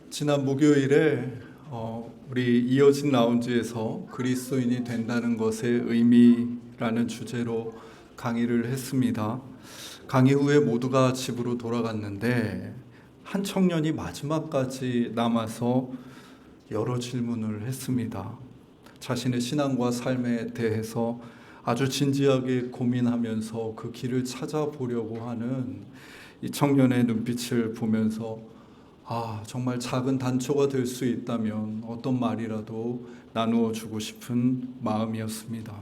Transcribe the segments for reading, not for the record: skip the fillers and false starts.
지난 목요일에 우리 이어진 라운지에서 그리스도인이 된다는 것의 의미라는 주제로 강의를 했습니다. 강의 후에 모두가 집으로 돌아갔는데 한 청년이 마지막까지 남아서 여러 질문을 했습니다. 자신의 신앙과 삶에 대해서 아주 진지하게 고민하면서 그 길을 찾아보려고 하는 이 청년의 눈빛을 보면서 정말 작은 단초가 될 수 있다면 어떤 말이라도 나누어 주고 싶은 마음이었습니다.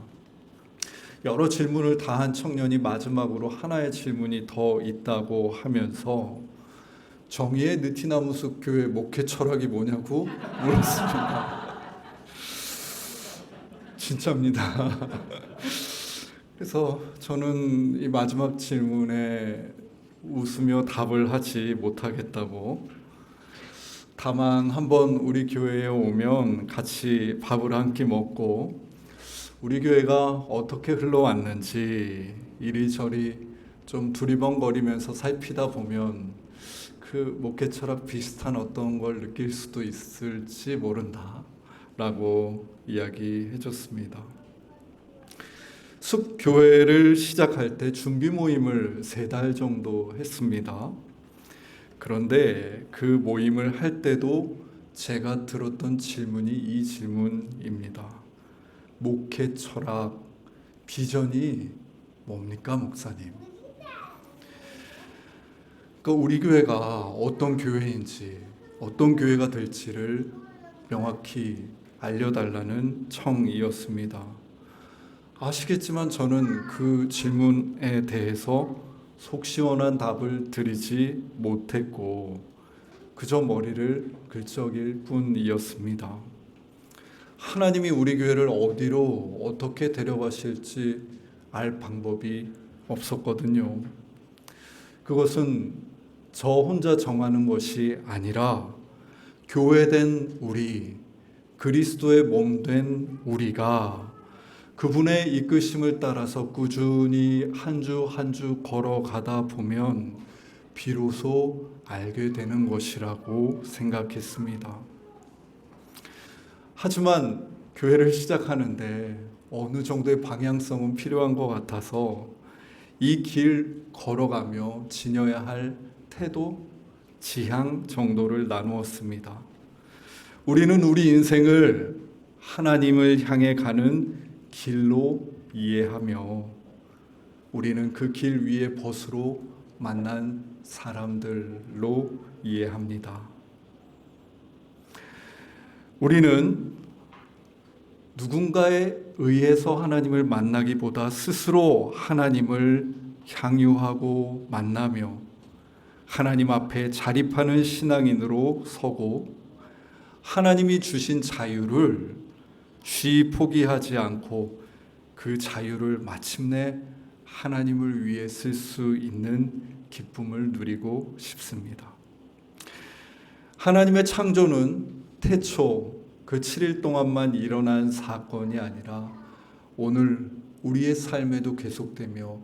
여러 질문을 다 한 청년이 마지막으로 하나의 질문이 더 있다고 하면서 정의의 느티나무 숲 교회 목회 철학이 뭐냐고 물었습니다. 진짜입니다. 그래서 저는 이 마지막 질문에 웃으며 답을 하지 못하겠다고, 다만 한번 우리 교회에 오면 같이 밥을 한 끼 먹고 우리 교회가 어떻게 흘러왔는지 이리저리 좀 두리번거리면서 살피다 보면 그 목회 철학 비슷한 어떤 걸 느낄 수도 있을지 모른다 라고 이야기해 줬습니다. 숲교회를 시작할 때 준비 모임을 3달 정도 했습니다. 그런데 그 모임을 할 때도 제가 들었던 질문이 이 질문입니다. 목회 철학, 비전이 뭡니까, 목사님? 그러니까 우리 교회가 어떤 교회인지, 어떤 교회가 될지를 명확히 알려달라는 청이었습니다. 아시겠지만 저는 그 질문에 대해서 속 시원한 답을 드리지 못했고 그저 머리를 긁적일 뿐이었습니다. 하나님이 우리 교회를 어디로 어떻게 데려가실지 알 방법이 없었거든요. 그것은 저 혼자 정하는 것이 아니라 교회된 우리, 그리스도의 몸 된 우리가 그분의 이끄심을 따라서 꾸준히 한 주 한 주 걸어가다 보면 비로소 알게 되는 것이라고 생각했습니다. 하지만 교회를 시작하는데 어느 정도의 방향성은 필요한 것 같아서 이 길 걸어가며 지녀야 할 태도, 지향 정도를 나누었습니다. 우리는 우리 인생을 하나님을 향해 가는 길로 이해하며 우리는 그 길 위에 벗으로 만난 사람들로 이해합니다. 우리는 누군가에 의해서 하나님을 만나기보다 스스로 하나님을 향유하고 만나며 하나님 앞에 자립하는 신앙인으로 서고 하나님이 주신 자유를 쉬 포기하지 않고 그 자유를 마침내 하나님을 위해 쓸 수 있는 기쁨을 누리고 싶습니다. 하나님의 창조는 태초 그 7일 동안만 일어난 사건이 아니라 오늘 우리의 삶에도 계속되며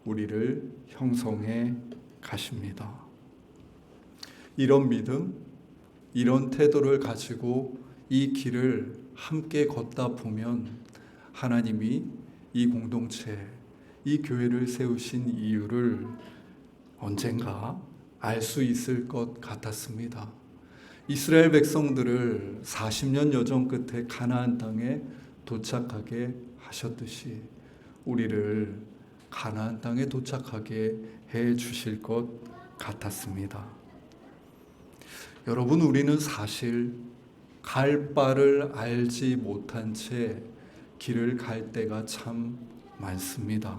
우리를 형성해 가십니다. 이런 믿음, 이런 태도를 가지고 이 길을 함께 걷다 보면 하나님이 이 공동체, 이 교회를 세우신 이유를 언젠가 알 수 있을 것 같았습니다. 이스라엘 백성들을 40년 여정 끝에 가나안 땅에 도착하게 하셨듯이 우리를 가나안 땅에 도착하게 해 주실 것 같았습니다. 여러분, 우리는 사실 갈 바를 알지 못한 채 길을 갈 때가 참 많습니다.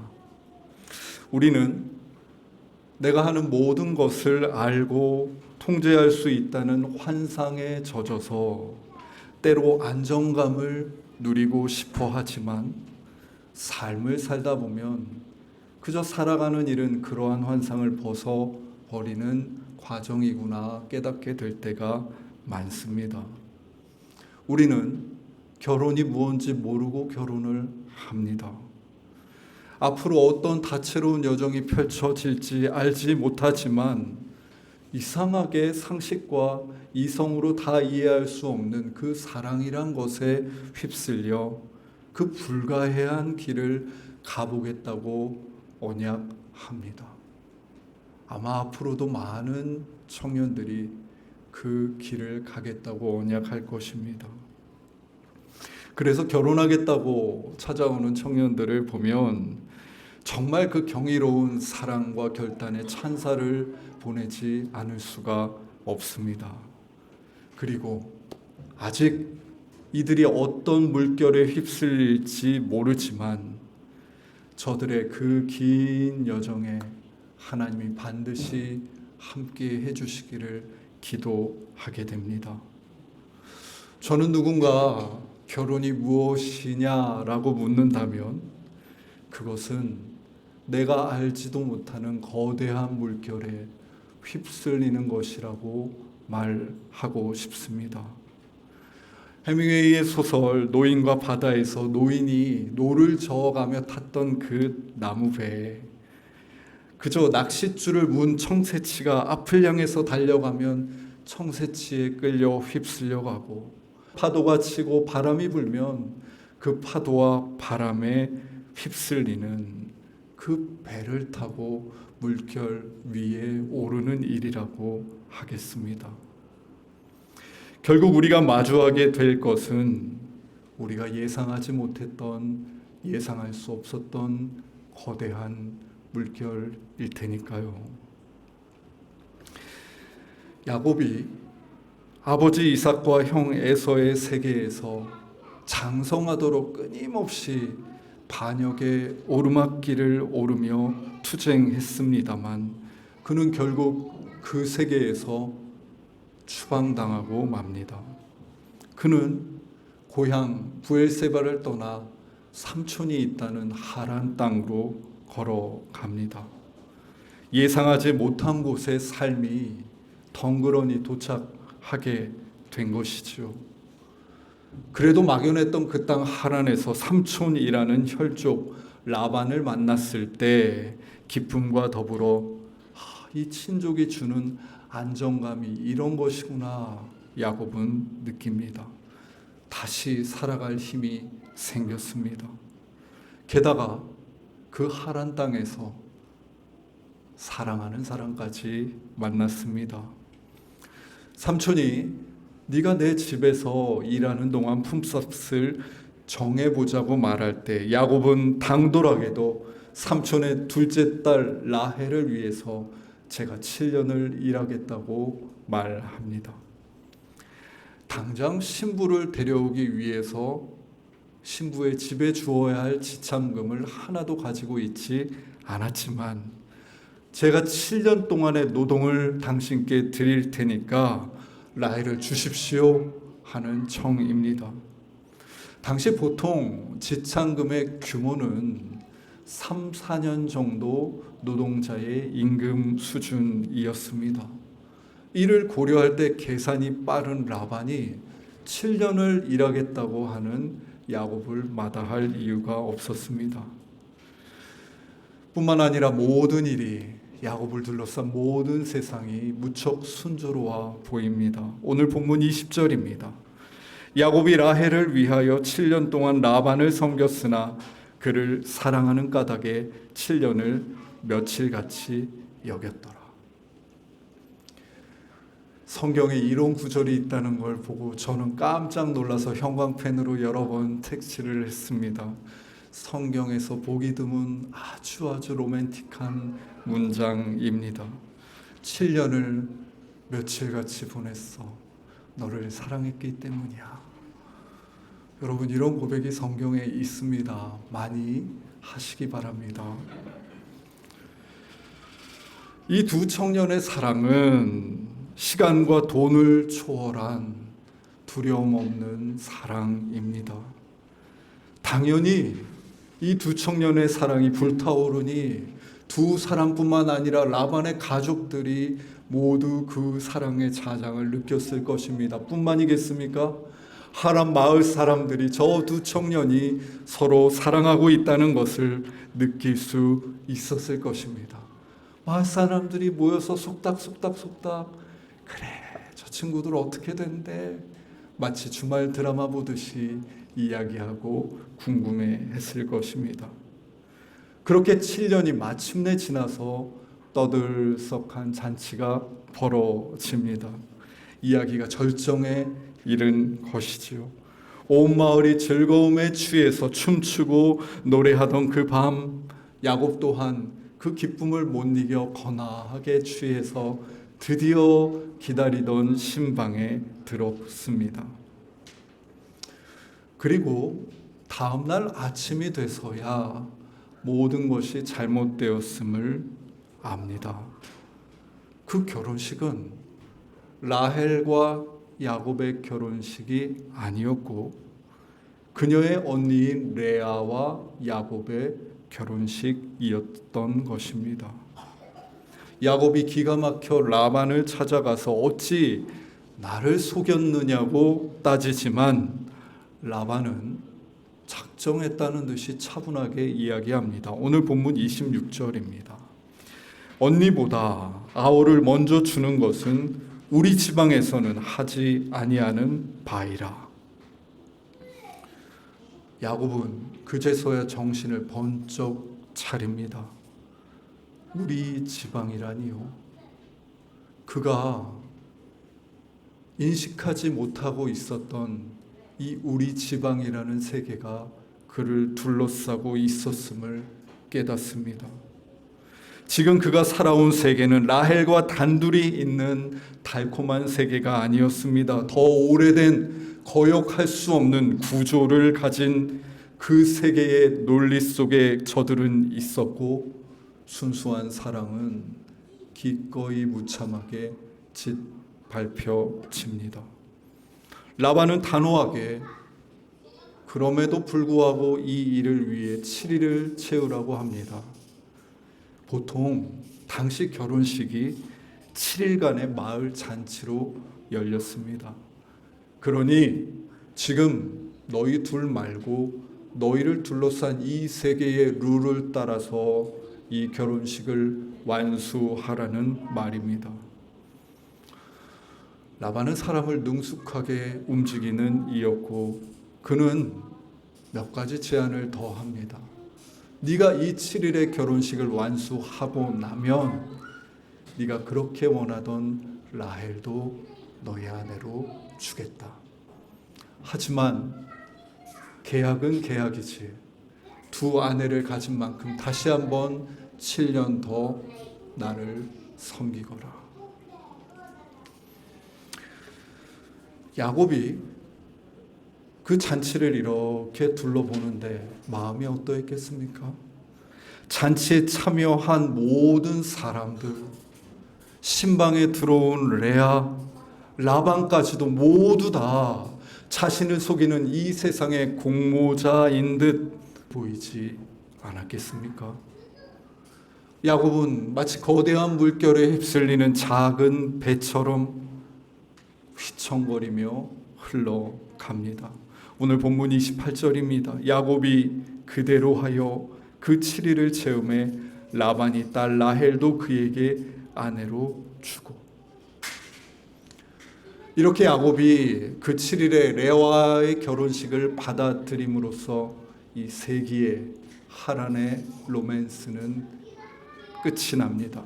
우리는 내가 하는 모든 것을 알고 통제할 수 있다는 환상에 젖어서 때로 안정감을 누리고 싶어 하지만 삶을 살다 보면 그저 살아가는 일은 그러한 환상을 벗어버리는 과정이구나 깨닫게 될 때가 많습니다. 우리는 결혼이 무엇인지 모르고 결혼을 합니다. 앞으로 어떤 다채로운 여정이 펼쳐질지 알지 못하지만 이상하게 상식과 이성으로 다 이해할 수 없는 그 사랑이란 것에 휩쓸려 그 불가해한 길을 가보겠다고 언약합니다. 아마 앞으로도 많은 청년들이 그 길을 가겠다고 언약할 것입니다. 그래서 결혼하겠다고 찾아오는 청년들을 보면 정말 그 경이로운 사랑과 결단의 찬사를 보내지 않을 수가 없습니다. 그리고 아직 이들이 어떤 물결에 휩쓸릴지 모르지만 저들의 그 긴 여정에 하나님이 반드시 함께 해주시기를 기도하게 됩니다. 저는 누군가 결혼이 무엇이냐라고 묻는다면 그것은 내가 알지도 못하는 거대한 물결에 휩쓸리는 것이라고 말하고 싶습니다. 해밍웨이의 소설 노인과 바다에서 노인이 노를 저어가며 탔던 그 나무배에 그저 낚싯줄을 문 청새치가 앞을 향해서 달려가면 청새치에 끌려 휩쓸려가고 파도가 치고 바람이 불면 그 파도와 바람에 휩쓸리는 그 배를 타고 물결 위에 오르는 일이라고 하겠습니다. 결국 우리가 마주하게 될 것은 우리가 예상하지 못했던, 예상할 수 없었던 거대한 물결일 테니까요. 야곱이 아버지 이삭과 형 에서의 세계에서 장성하도록 끊임없이 반역의 오르막길을 오르며 투쟁했습니다만 그는 결국 그 세계에서 추방당하고 맙니다. 그는 고향 브엘세바를 떠나 삼촌이 있다는 하란 땅으로 걸어갑니다. 예상하지 못한 곳에 삶이 덩그러니 도착하게 된 것이죠. 그래도 막연했던 그 땅 하란에서 삼촌이라는 혈족 라반을 만났을 때 기쁨과 더불어 이 친족이 주는 안정감이 이런 것이구나 야곱은 느낍니다. 다시 살아갈 힘이 생겼습니다. 게다가 그 하란 땅에서 사랑하는 사람까지 만났습니다. 삼촌이 네가 내 집에서 일하는 동안 품삯을 정해보자고 말할 때 야곱은 당돌하게도 삼촌의 둘째 딸 라헬을 위해서 제가 7년을 일하겠다고 말합니다. 당장 신부를 데려오기 위해서 신부의 집에 주어야 할 지참금을 하나도 가지고 있지 않았지만 제가 7년 동안의 노동을 당신께 드릴 테니까 라헬을 주십시오 하는 청입니다. 당시 보통 지참금의 규모는 3, 4년 정도 노동자의 임금 수준이었습니다. 이를 고려할 때 계산이 빠른 라반이 7년을 일하겠다고 하는 야곱을 마다할 이유가 없었습니다. 뿐만 아니라 모든 일이 야곱을 둘러싼 모든 세상이 무척 순조로워 보입니다. 오늘 본문 20절입니다. 야곱이 라헬을 위하여 7년 동안 라반을 섬겼으나 그를 사랑하는 까닭에 7년을 며칠같이 여겼더라. 성경에 이런 구절이 있다는 걸 보고 저는 깜짝 놀라서 형광펜으로 여러 번 색칠을 했습니다. 성경에서 보기 드문 아주 로맨틱한 문장입니다. 7년을 며칠같이 보냈어. 너를 사랑했기 때문이야. 여러분, 이런 고백이 성경에 있습니다. 많이 하시기 바랍니다. 이 두 청년의 사랑은 시간과 돈을 초월한 두려움 없는 사랑입니다. 당연히 이 두 청년의 사랑이 불타오르니 두 사람뿐만 아니라 라반의 가족들이 모두 그 사랑의 자장을 느꼈을 것입니다. 뿐만이겠습니까? 하란 마을 사람들이 저 두 청년이 서로 사랑하고 있다는 것을 느낄 수 있었을 것입니다. 마을 사람들이 모여서 속닥 그래 저 친구들 어떻게 된대 마치 주말 드라마 보듯이 이야기하고 궁금해했을 것입니다. 그렇게 7년이 마침내 지나서 떠들썩한 잔치가 벌어집니다. 이야기가 절정에 이른 것이지요. 온 마을이 즐거움에 취해서 춤추고 노래하던 그 밤, 야곱 또한 그 기쁨을 못 이겨 거나하게 취해서 드디어 기다리던 신방에 들었습니다. 그리고 다음날 아침이 돼서야 모든 것이 잘못되었음을 압니다. 그 결혼식은 라헬과 야곱의 결혼식이 아니었고 그녀의 언니인 레아와 야곱의 결혼식이었던 것입니다. 야곱이 기가 막혀 라반을 찾아가서 어찌 나를 속였느냐고 따지지만 라반은 작정했다는 듯이 차분하게 이야기합니다. 오늘 본문 26절입니다. 언니보다 아우를 먼저 주는 것은 우리 지방에서는 하지 아니하는 바이라. 야곱은 그제서야 정신을 번쩍 차립니다. 우리 지방이라니요. 그가 인식하지 못하고 있었던 이 우리 지방이라는 세계가 그를 둘러싸고 있었음을 깨닫습니다. 지금 그가 살아온 세계는 라헬과 단둘이 있는 달콤한 세계가 아니었습니다. 더 오래된 거역할 수 없는 구조를 가진 그 세계의 논리 속에 저들은 있었고 순수한 사랑은 기꺼이 무참하게 짓밟혀집니다. 라반은 단호하게 그럼에도 불구하고 이 일을 위해 7일을 채우라고 합니다. 보통 당시 결혼식이 7일간의 마을 잔치로 열렸습니다. 그러니 지금 너희 둘 말고 너희를 둘러싼 이 세계의 룰을 따라서 이 결혼식을 완수하라는 말입니다. 라반은 사람을 능숙하게 움직이는 이였고 그는 몇 가지 제안을 더 합니다. 네가 이 7일의 결혼식을 완수하고 나면 네가 그렇게 원하던 라헬도 너의 아내로 주겠다. 하지만 계약은 계약이지. 두 아내를 가진 만큼 다시 한번 7년 더 나를 섬기거라. 야곱이 그 잔치를 이렇게 둘러보는데 마음이 어떠했겠습니까? 잔치에 참여한 모든 사람들, 신방에 들어온 레아, 라반까지도 모두 다 자신을 속이는 이 세상의 공모자인 듯 보이지 않았겠습니까? 야곱은 마치 거대한 물결에 휩쓸리는 작은 배처럼 휘청거리며 흘러갑니다. 오늘 본문 28절입니다. 야곱이 그대로 하여 그 7일을 채우매 라반이 딸 라헬도 그에게 아내로 주고. 이렇게 야곱이 그 7일에 레아와의 결혼식을 받아들임으로써 이 세기의 하란의 로맨스는 끝이 납니다.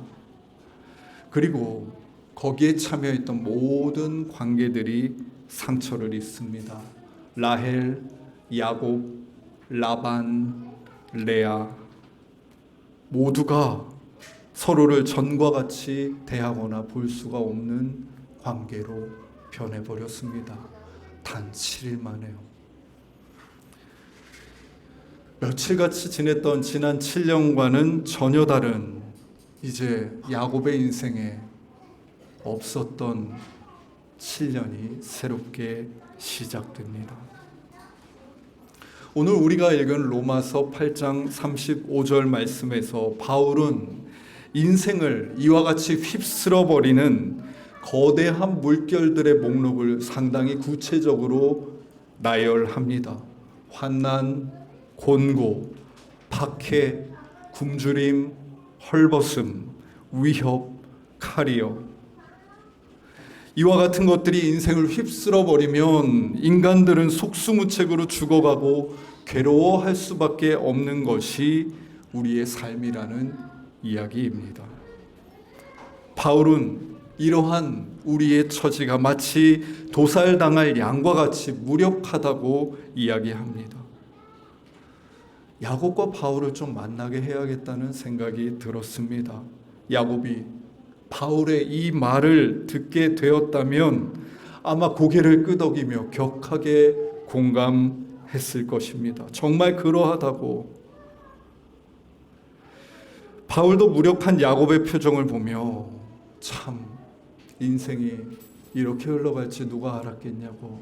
그리고 거기에 참여했던 모든 관계들이 상처를 입습니다. 라헬, 야곱, 라반, 레아 모두가 서로를 전과 같이 대하거나 볼 수가 없는 관계로 변해버렸습니다. 단 7일 만에요. 며칠같이 지냈던 지난 7년과는 전혀 다른 이제 야곱의 인생에 없었던 7년이 새롭게 시작됩니다. 오늘 우리가 읽은 로마서 8장 35절 말씀에서 바울은 인생을 이와 같이 휩쓸어 버리는 거대한 물결들의 목록을 상당히 구체적으로 나열합니다. 환난, 곤고, 박해, 굶주림, 헐벗음, 위협, 칼이요. 이와 같은 것들이 인생을 휩쓸어 버리면 인간들은 속수무책으로 죽어가고 괴로워할 수밖에 없는 것이 우리의 삶이라는 이야기입니다. 바울은 이러한 우리의 처지가 마치 도살당할 양과 같이 무력하다고 이야기합니다. 야곱과 바울을 좀 만나게 해야겠다는 생각이 들었습니다. 야곱이 바울의 이 말을 듣게 되었다면 아마 고개를 끄덕이며 격하게 공감했을 것입니다. 정말 그러하다고. 바울도 무력한 야곱의 표정을 보며 참 인생이 이렇게 흘러갈지 누가 알았겠냐고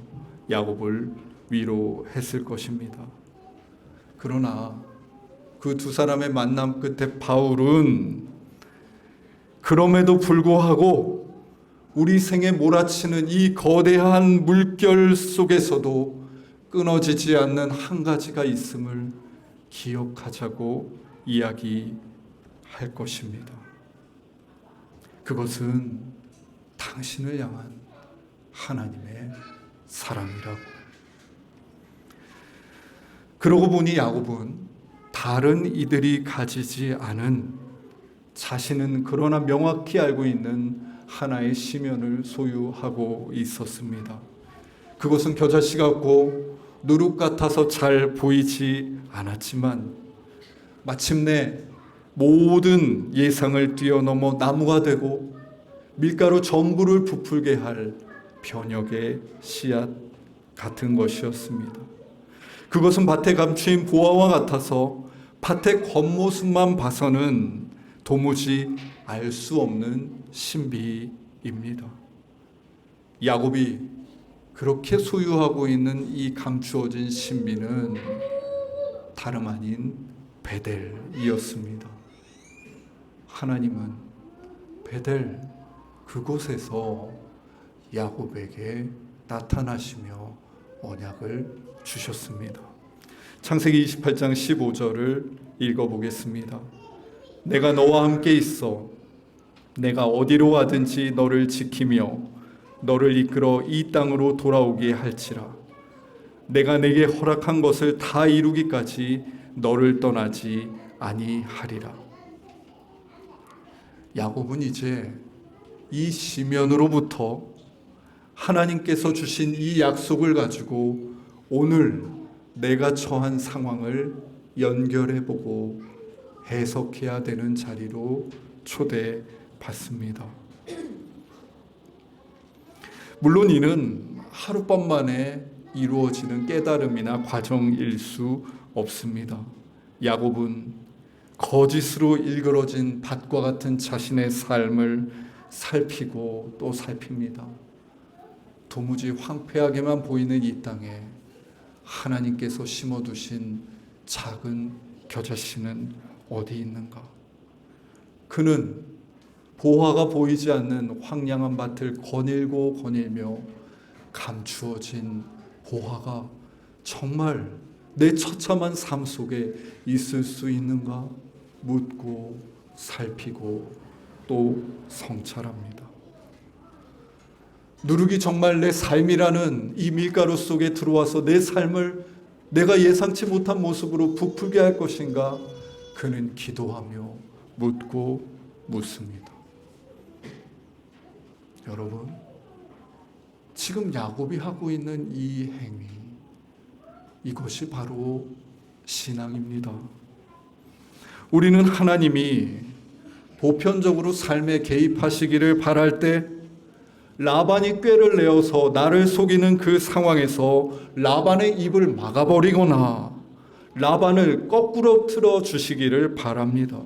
야곱을 위로했을 것입니다. 그러나 그 두 사람의 만남 끝에 바울은 그럼에도 불구하고 우리 생에 몰아치는 이 거대한 물결 속에서도 끊어지지 않는 한 가지가 있음을 기억하자고 이야기할 것입니다. 그것은 당신을 향한 하나님의 사랑이라고. 그러고 보니 야곱은 다른 이들이 가지지 않은 자신은 그러나 명확히 알고 있는 하나의 시면을 소유하고 있었습니다. 그것은 겨자씨 같고 누룩 같아서 잘 보이지 않았지만 마침내 모든 예상을 뛰어넘어 나무가 되고 밀가루 전부를 부풀게 할 변혁의 씨앗 같은 것이었습니다. 그것은 밭에 감추인 보화와 같아서 밭의 겉모습만 봐서는 도무지 알 수 없는 신비입니다. 야곱이 그렇게 소유하고 있는 이 감추어진 신비는 다름 아닌 베델이었습니다. 하나님은 베델 그곳에서 야곱에게 나타나시며 언약을 주셨습니다. 창세기 28장 15절을 읽어보겠습니다. 내가 너와 함께 있어 내가 어디로 가든지 너를 지키며 너를 이끌어 이 땅으로 돌아오게 할지라. 내가 내게 허락한 것을 다 이루기까지 너를 떠나지 아니하리라. 야곱은 이제 이 시면으로부터 하나님께서 주신 이 약속을 가지고 오늘 내가 처한 상황을 연결해보고 해석해야 되는 자리로 초대받습니다. 물론 이는 하룻밤 만에 이루어지는 깨달음이나 과정일 수 없습니다. 야곱은 거짓으로 일그러진 밭과 같은 자신의 삶을 살피고 또 살핍니다. 도무지 황폐하게만 보이는 이 땅에 하나님께서 심어두신 작은 겨자씨는 어디 있는가? 그는 보화가 보이지 않는 황량한 밭을 거닐고 거닐며 감추어진 보화가 정말 내 처참한 삶 속에 있을 수 있는가? 묻고 살피고 또 성찰합니다. 누룩이 정말 내 삶이라는 이 밀가루 속에 들어와서 내 삶을 내가 예상치 못한 모습으로 부풀게 할 것인가? 그는 기도하며 묻고 묻습니다. 여러분, 지금 야곱이 하고 있는 이 행위, 이것이 바로 신앙입니다. 우리는 하나님이 보편적으로 삶에 개입하시기를 바랄 때 라반이 꾀를 내어서 나를 속이는 그 상황에서 라반의 입을 막아버리거나 라반을 거꾸로 틀어 주시기를 바랍니다.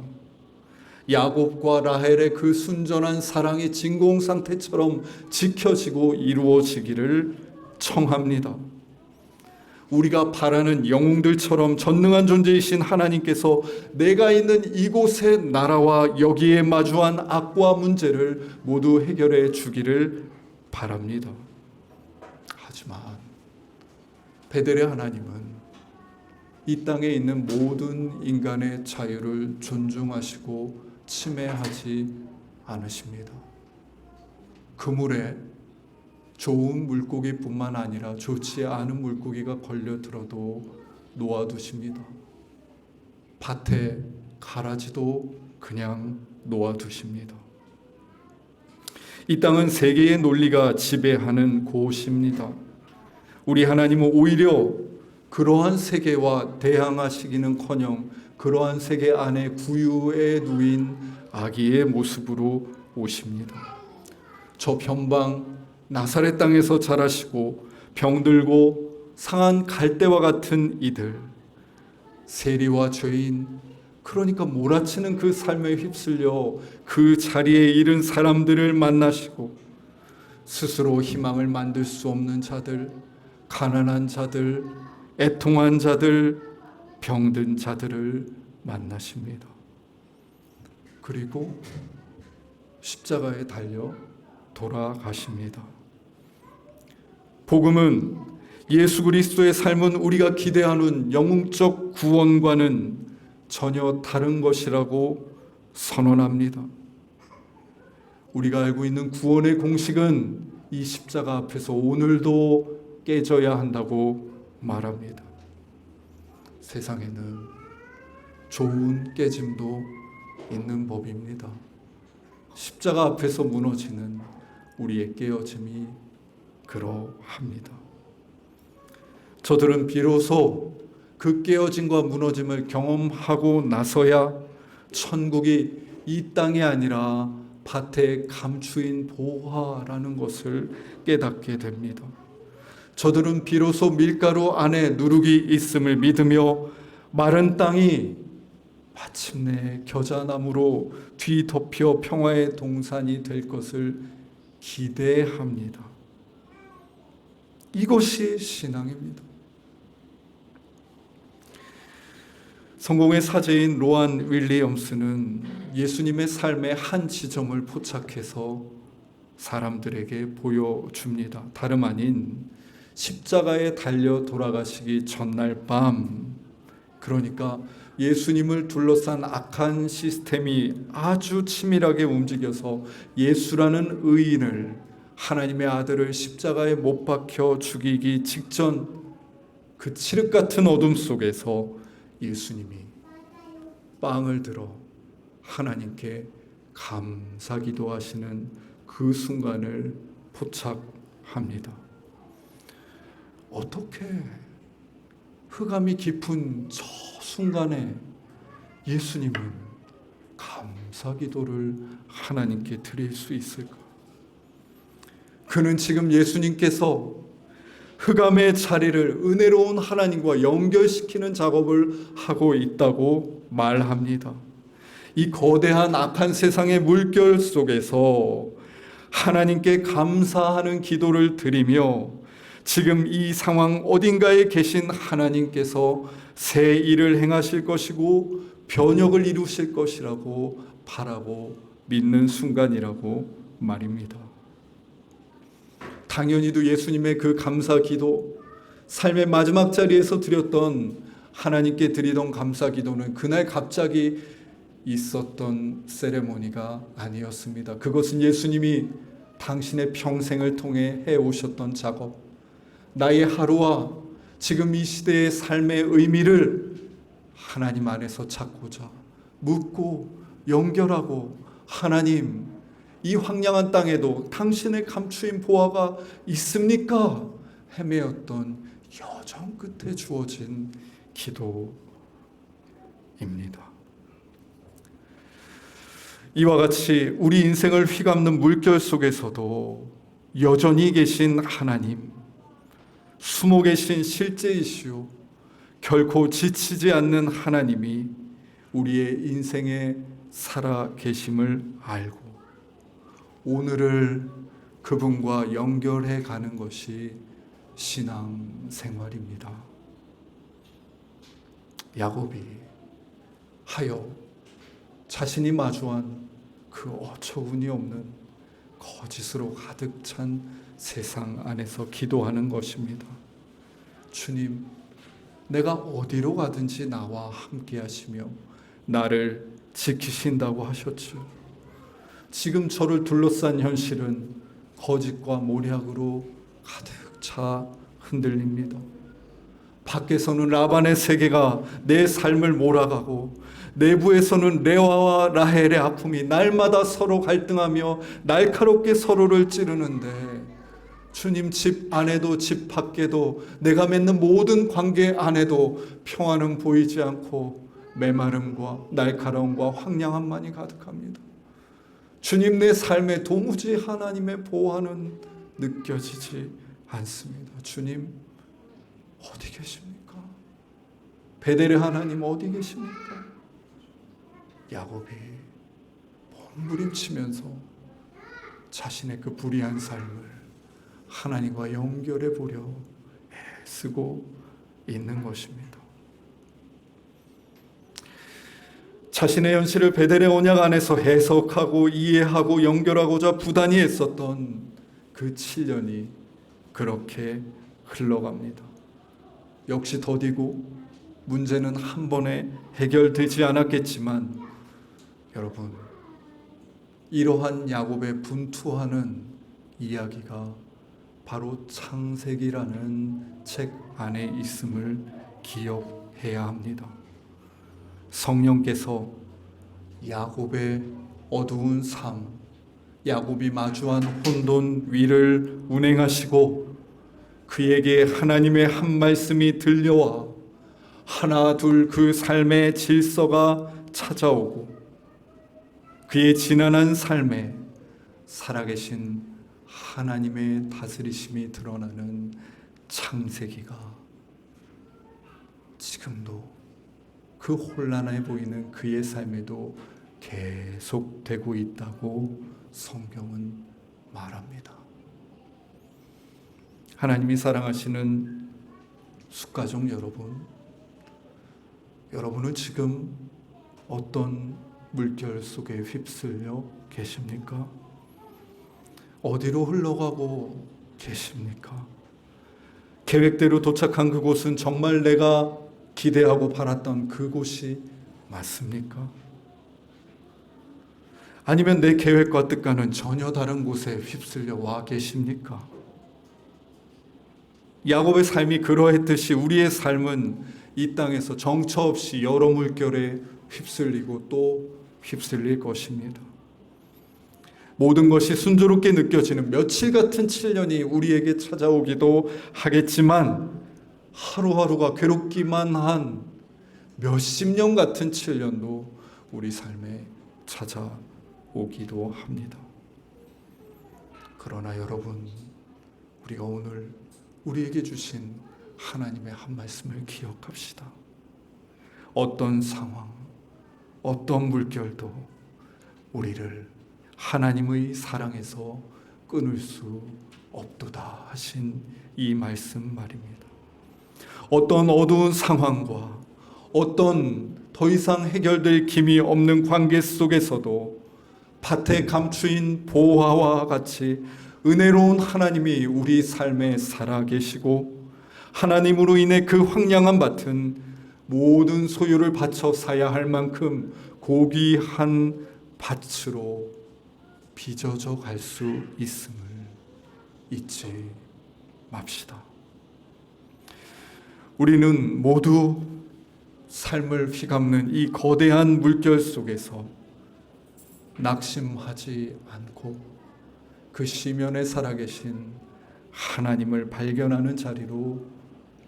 야곱과 라헬의 그 순전한 사랑이 진공상태처럼 지켜지고 이루어지기를 청합니다. 우리가 바라는 영웅들처럼 전능한 존재이신 하나님께서 내가 있는 이곳의 나라와 여기에 마주한 악과 문제를 모두 해결해 주기를 바랍니다. 하지만 베델의 하나님은 이 땅에 있는 모든 인간의 자유를 존중하시고 침해하지 않으십니다. 그물에 좋은 물고기뿐만 아니라 좋지 않은 물고기가 걸려들어도 놓아두십니다. 밭에 가라지도 그냥 놓아두십니다. 이 땅은 세계의 논리가 지배하는 곳입니다. 우리 하나님은 오히려 그러한 세계와 대항하시기는커녕 그러한 세계 안에 구유에 누인 아기의 모습으로 오십니다. 저 변방 나사렛 땅에서 자라시고 병들고 상한 갈대와 같은 이들, 세리와 죄인, 그러니까 몰아치는 그 삶에 휩쓸려 그 자리에 이른 사람들을 만나시고 스스로 희망을 만들 수 없는 자들, 가난한 자들, 애통한 자들, 병든 자들을 만나십니다. 그리고 십자가에 달려 돌아가십니다. 복음은 예수 그리스도의 삶은 우리가 기대하는 영웅적 구원과는 전혀 다른 것이라고 선언합니다. 우리가 알고 있는 구원의 공식은 이 십자가 앞에서 오늘도 깨져야 한다고 말합니다. 세상에는 좋은 깨짐도 있는 법입니다. 십자가 앞에서 무너지는 우리의 깨어짐이 그러합니다. 저들은 비로소 그 깨어짐과 무너짐을 경험하고 나서야 천국이 이 땅이 아니라 밭에 감추인 보화라는 것을 깨닫게 됩니다. 저들은 비로소 밀가루 안에 누룩이 있음을 믿으며 마른 땅이 마침내 겨자나무로 뒤덮여 평화의 동산이 될 것을 기대합니다. 이것이 신앙입니다. 성공의 사제인 로안 윌리엄스는 예수님의 삶의 한 지점을 포착해서 사람들에게 보여줍니다. 다름 아닌 십자가에 달려 돌아가시기 전날 밤, 그러니까 예수님을 둘러싼 악한 시스템이 아주 치밀하게 움직여서 예수라는 의인을, 하나님의 아들을 십자가에 못 박혀 죽이기 직전 그 칠흑 같은 어둠 속에서 예수님이 빵을 들어 하나님께 감사기도 하시는 그 순간을 포착합니다. 어떻게 흑암이 깊은 저 순간에 예수님은 감사기도를 하나님께 드릴 수 있을까? 그는 지금 예수님께서 흑암의 자리를 은혜로운 하나님과 연결시키는 작업을 하고 있다고 말합니다. 이 거대한 악한 세상의 물결 속에서 하나님께 감사하는 기도를 드리며 지금 이 상황 어딘가에 계신 하나님께서 새 일을 행하실 것이고 변혁을 이루실 것이라고 바라고 믿는 순간이라고 말입니다. 당연히도 예수님의 그 감사 기도, 삶의 마지막 자리에서 드렸던 하나님께 드리던 감사 기도는 그날 갑자기 있었던 세레모니가 아니었습니다. 그것은 예수님이 당신의 평생을 통해 해오셨던 작업, 나의 하루와 지금 이 시대의 삶의 의미를 하나님 안에서 찾고자 묻고 연결하고, 하나님, 이 황량한 땅에도 당신의 감추인 보화가 있습니까? 헤매었던 여정 끝에 주어진 기도입니다. 이와 같이 우리 인생을 휘감는 물결 속에서도 여전히 계신 하나님, 숨어 계신 실제이시오 결코 지치지 않는 하나님이 우리의 인생에 살아 계심을 알고 오늘을 그분과 연결해 가는 것이 신앙생활입니다. 야곱이 하여 자신이 마주한 그 어처구니 없는 거짓으로 가득 찬 세상 안에서 기도하는 것입니다. 주님, 내가 어디로 가든지 나와 함께 하시며 나를 지키신다고 하셨죠. 지금 저를 둘러싼 현실은 거짓과 모략으로 가득 차 흔들립니다. 밖에서는 라반의 세계가 내 삶을 몰아가고 내부에서는 레아와 라헬의 아픔이 날마다 서로 갈등하며 날카롭게 서로를 찌르는데, 주님 집 안에도 집 밖에도 내가 맺는 모든 관계 안에도 평화는 보이지 않고 메마름과 날카로움과 황량함만이 가득합니다. 주님, 내 삶에 도무지 하나님의 보호는 느껴지지 않습니다. 주님 어디 계십니까? 베델의 하나님 어디 계십니까? 야곱이 몸부림치면서 자신의 그 불의한 삶을 하나님과 연결해 보려 애쓰고 있는 것입니다. 자신의 현실을 베델의 언약 안에서 해석하고 이해하고 연결하고자 부단히 애썼던 그 7년이 그렇게 흘러갑니다. 역시 더디고 문제는 한 번에 해결되지 않았겠지만, 여러분, 이러한 야곱의 분투하는 이야기가 바로 창세기라는 책 안에 있음을 기억해야 합니다. 성령께서 야곱의 어두운 삶, 야곱이 마주한 혼돈 위를 운행하시고 그에게 하나님의 한 말씀이 들려와 하나 둘 그 삶의 질서가 찾아오고 그의 지난한 삶에 살아계신 하나님의 다스리심이 드러나는 창세기가 지금도 그 혼란해 보이는 그의 삶에도 계속되고 있다고 성경은 말합니다. 하나님이 사랑하시는 숫가족 여러분, 여러분은 지금 어떤 물결 속에 휩쓸려 계십니까? 어디로 흘러가고 계십니까? 계획대로 도착한 그곳은 정말 내가 기대하고 바랐던 그곳이 맞습니까? 아니면 내 계획과 뜻과는 전혀 다른 곳에 휩쓸려 와 계십니까? 야곱의 삶이 그러했듯이 우리의 삶은 이 땅에서 정처 없이 여러 물결에 휩쓸리고 또 휩쓸릴 것입니다. 모든 것이 순조롭게 느껴지는 며칠 같은 7년이 우리에게 찾아오기도 하겠지만, 하루하루가 괴롭기만 한 몇십 년 같은 7년도 우리 삶에 찾아오기도 합니다. 그러나 여러분, 우리가 오늘 우리에게 주신 하나님의 한 말씀을 기억합시다. 어떤 상황, 어떤 물결도 우리를 하나님의 사랑에서 끊을 수 없도다 하신 이 말씀 말입니다. 어떤 어두운 상황과 어떤 더 이상 해결될 김이 없는 관계 속에서도 밭에 감추인 보화와 같이 은혜로운 하나님이 우리 삶에 살아계시고, 하나님으로 인해 그 황량한 밭은 모든 소유를 바쳐 사야 할 만큼 고귀한 밭으로 빚어져 갈 수 있음을 잊지 맙시다. 우리는 모두 삶을 휘감는 이 거대한 물결 속에서 낙심하지 않고 그 시면에 살아계신 하나님을 발견하는 자리로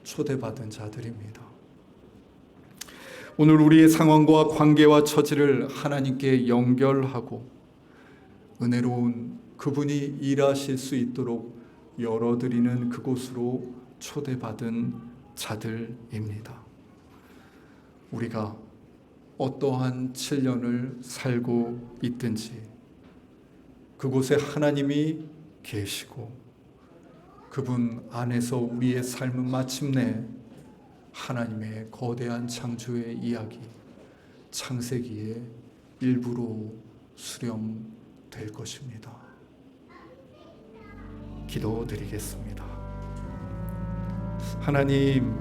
초대받은 자들입니다. 오늘 우리의 상황과 관계와 처지를 하나님께 연결하고 은혜로운 그분이 일하실 수 있도록 열어드리는 그곳으로 초대받은 자들입니다. 우리가 어떠한 7년을 살고 있든지 그곳에 하나님이 계시고 그분 안에서 우리의 삶은 마침내 하나님의 거대한 창조의 이야기, 창세기의 일부로 수렴될 것입니다. 기도드리겠습니다. 하나님,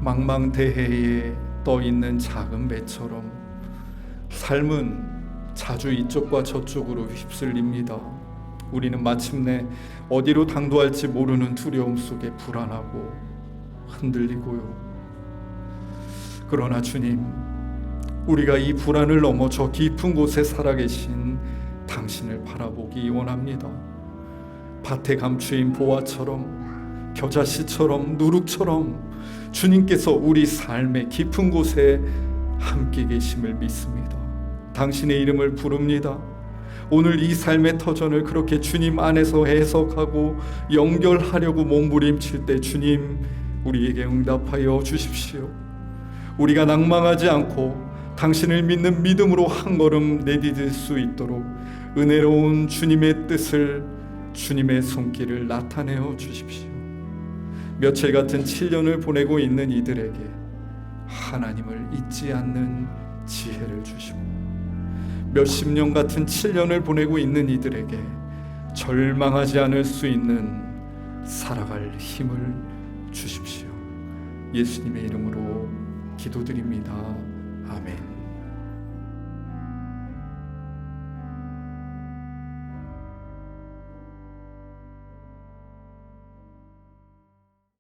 망망대해에 떠있는 작은 배처럼 삶은 자주 이쪽과 저쪽으로 휩쓸립니다. 우리는 마침내 어디로 당도할지 모르는 두려움 속에 불안하고 흔들리고요. 그러나 주님, 우리가 이 불안을 넘어 저 깊은 곳에 살아계신 당신을 바라보기 원합니다. 밭에 감추인 보화처럼, 겨자씨처럼, 누룩처럼 주님께서 우리 삶의 깊은 곳에 함께 계심을 믿습니다. 당신의 이름을 부릅니다. 오늘 이 삶의 터전을 그렇게 주님 안에서 해석하고 연결하려고 몸부림칠 때 주님, 우리에게 응답하여 주십시오. 우리가 낭망하지 않고 당신을 믿는 믿음으로 한 걸음 내디딜 수 있도록 은혜로운 주님의 뜻을, 주님의 손길을 나타내어 주십시오. 며칠 같은 7년을 보내고 있는 이들에게 하나님을 잊지 않는 지혜를 주시고, 몇십 년 같은 7년을 보내고 있는 이들에게 절망하지 않을 수 있는 살아갈 힘을 주십시오. 예수님의 이름으로 기도드립니다. 아멘.